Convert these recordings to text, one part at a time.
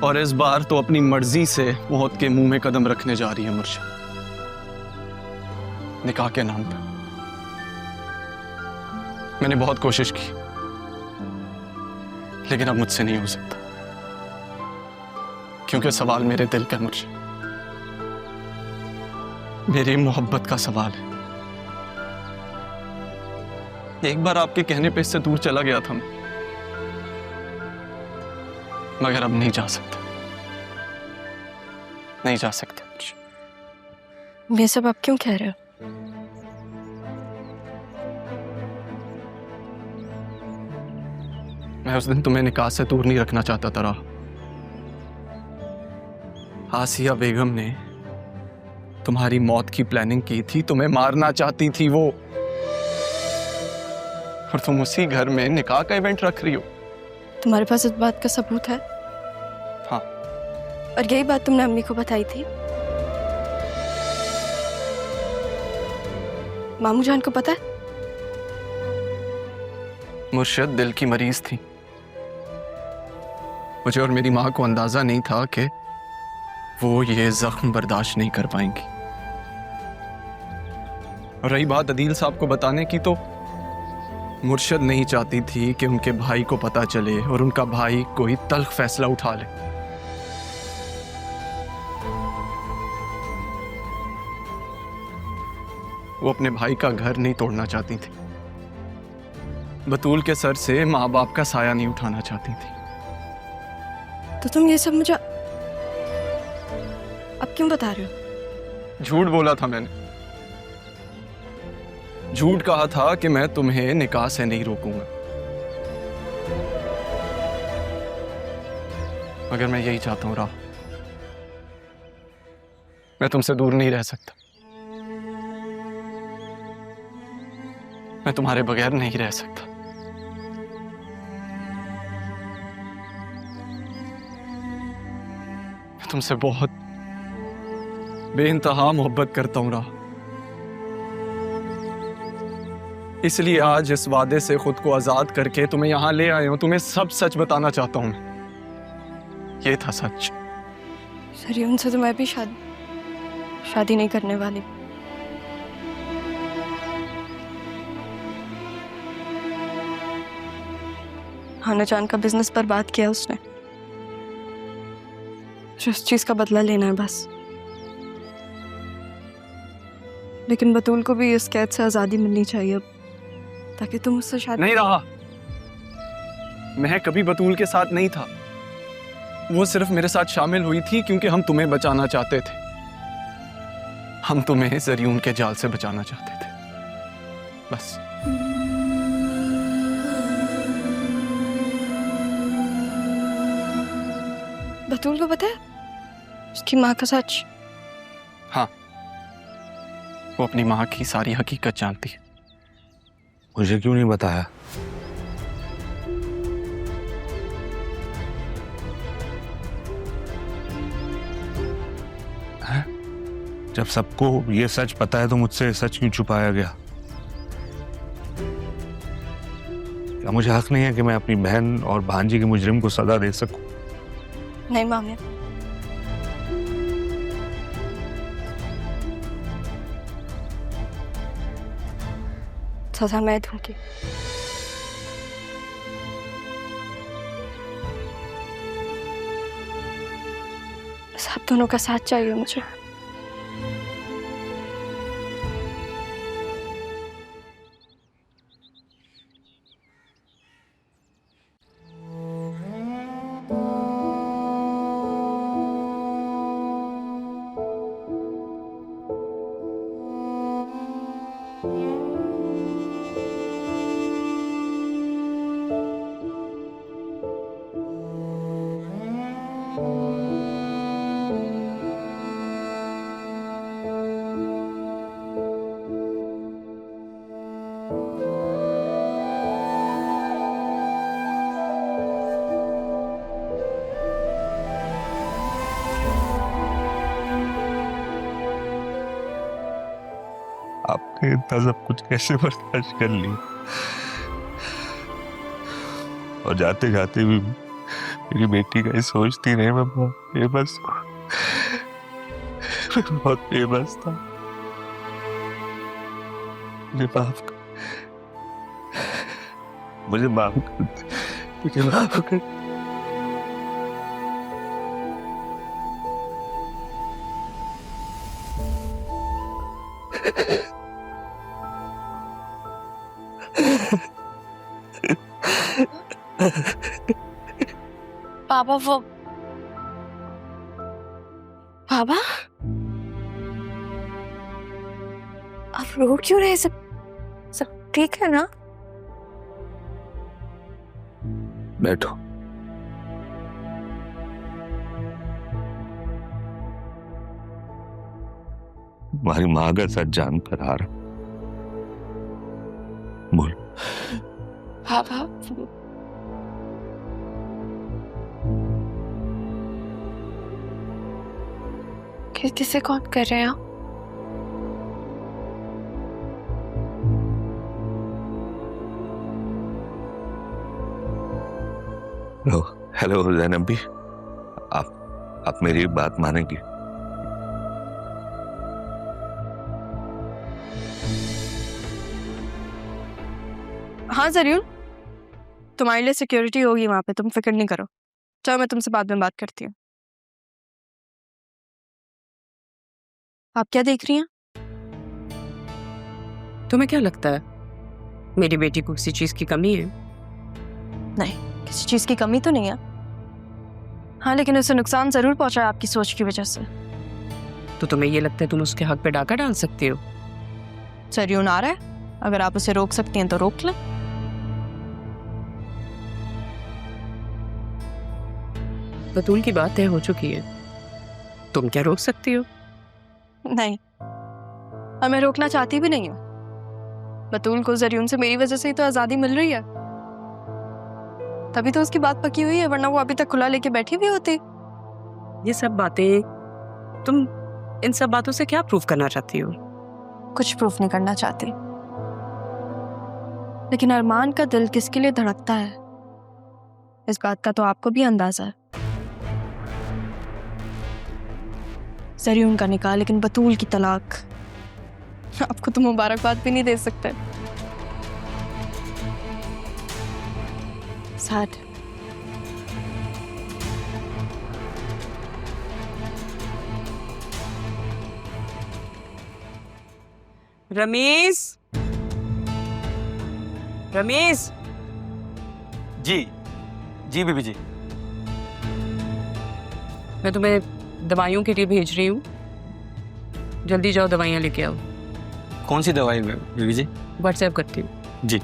और इस बार तो अपनी मर्जी से मौत के मुंह में कदम रखने जा रही है मुर्शिद, निकाह के नाम पर। मैंने बहुत कोशिश की, लेकिन अब मुझसे नहीं हो सकता, क्योंकि सवाल मेरे दिल का मुर्शिद, मेरी मोहब्बत का सवाल है। एक बार आपके कहने पे इससे दूर चला गया था मैं, मगर अब नहीं जा सकता, नहीं जा सकता। ये सब आप क्यों कह रहे हो? मैं उस दिन तुम्हें निकाह से दूर नहीं रखना चाहता था राह। आसिया बेगम ने तुम्हारी मौत की प्लानिंग की थी, तुम्हें मारना चाहती थी वो, और तुम उसी घर में निकाह का इवेंट रख रही हो। तुम्हारे पास इस बात का सबूत है? हाँ। और यही बात तुमने अम्मी को बताई थी? मामू जान को पता है? मुर्शिद दिल की मरीज थी, मुझे और मेरी मां को अंदाजा नहीं था कि वो ये जख्म बर्दाश्त नहीं कर पाएंगी। और रही बात अदील साहब को बताने की, तो मुर्शिद नहीं चाहती थी कि उनके भाई को पता चले और उनका भाई कोई तल्ख फैसला उठा ले। वो अपने भाई का घर नहीं तोड़ना चाहती थी, बतूल के सर से माँ बाप का साया नहीं उठाना चाहती थी। तो तुम ये सब मुझे अब क्यों बता रहे हो? झूठ बोला था मैंने, झूठ कहा था कि मैं तुम्हें निकाह से नहीं रोकूंगा, मगर मैं यही चाहता हूं राह, मैं तुमसे दूर नहीं रह सकता, मैं तुम्हारे बगैर नहीं रह सकता। मैं तुमसे बहुत बेइंतहा मोहब्बत करता हूं राह, इसलिए आज इस वादे से खुद को आजाद करके तुम्हें यहां ले आया हूं। तुम्हें सब सच बताना चाहता हूं मैं, ये था सच। सर उनसे तो मैं भी शादी नहीं करने वाली। हाना जान का बिजनेस बर्बाद किया उसने, जिस चीज का बदला लेना है बस। लेकिन बतूल को भी इस कैद से आजादी मिलनी चाहिए अब, ताकि तुम उससे शादी नहीं रहा। मैं कभी बतूल के साथ नहीं था, वो सिर्फ मेरे साथ शामिल हुई थी क्योंकि हम तुम्हें बचाना चाहते थे, हम तुम्हें जरियून के जाल से बचाना चाहते थे, बस। बतूल को पता है उसकी माँ का सच? हाँ, वो अपनी माँ की सारी हकीकत जानती है। मुझे क्यों नहीं बताया? है? जब सबको ये सच पता है तो मुझसे सच क्यों छुपाया गया? क्या मुझे हक नहीं है कि मैं अपनी बहन और भांजी के मुजरिम को सजा दे सकूं? नहीं मामे, सजा मैं दूंगी। बस आप दोनों का साथ चाहिए मुझे। आपने इतना सब कुछ कैसे बर्दाश्त कर लिया? और जाते जाते भी मेरी बेटी का ही सोचती रहे। मैं बहुत बेबस हूँ। मैं बहुत बेबस था। मुझे माफ कर, मुझे माफ कर, मुझे माफ कर। पापा वो पापा आप रो क्यों रहे? सब सब ठीक है ना? बैठो। तुम्हारी माँ का सच जानकर आ रहा। बोल। पापा किसे कॉल कर रहे हैं आप? हेलो हेलो ज़ैनब भी, आप मेरी बात मानेंगी? हाँ जरूर, तुम्हारे लिए सिक्योरिटी होगी वहां पे, तुम फिक्र नहीं करो। चलो मैं तुमसे बाद में बात करती हूँ। आप क्या देख रही हैं? तुम्हें क्या लगता है मेरी बेटी को किसी चीज की कमी है? नहीं, किसी चीज की कमी तो नहीं है। हाँ लेकिन उसे नुकसान जरूर पहुंचा है आपकी सोच की वजह से। तो तुम्हें ये लगता है तुम उसके हक पे डाका डाल सकती हो? जरूर आ रहा है, अगर आप उसे रोक सकती हैं तो रोक लें। बतूल की बात तय हो चुकी है, तुम क्या रोक सकती हो? नहीं, और मैं रोकना चाहती भी नहीं हूँ। बतूल को जरियून से मेरी वजह से ही तो आजादी मिल रही है, तभी तो उसकी बात पकी हुई है, वरना वो अभी तक खुला लेके बैठी भी होती। ये सब बातें, तुम इन सब बातों से क्या प्रूफ करना चाहती हो? कुछ प्रूफ नहीं करना चाहती, लेकिन अरमान का दिल किसके लिए धड़कता है इस बात का तो आपको भी अंदाजा है। जरियून का निकाह, लेकिन बतूल की तलाक। आपको तो मुबारकबाद भी नहीं दे सकते। सैड। रमेश, रमेश, जी जी बीबी जी। मैं तुम्हें दवाइयों के लिए भेज रही हूँ, जल्दी जाओ दवाइयाँ लेके आओ। कौन सी दवाई बीबी जी? व्हाट्सएप करती हूँ। जी।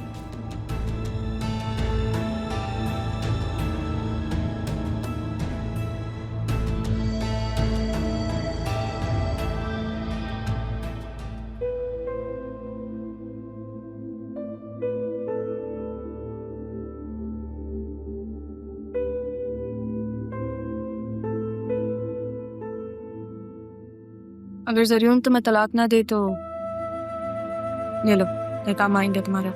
अगर जरियून तुम्हें तलाक ना दे तो ये लो, ये काम आएंगे तुम्हारा।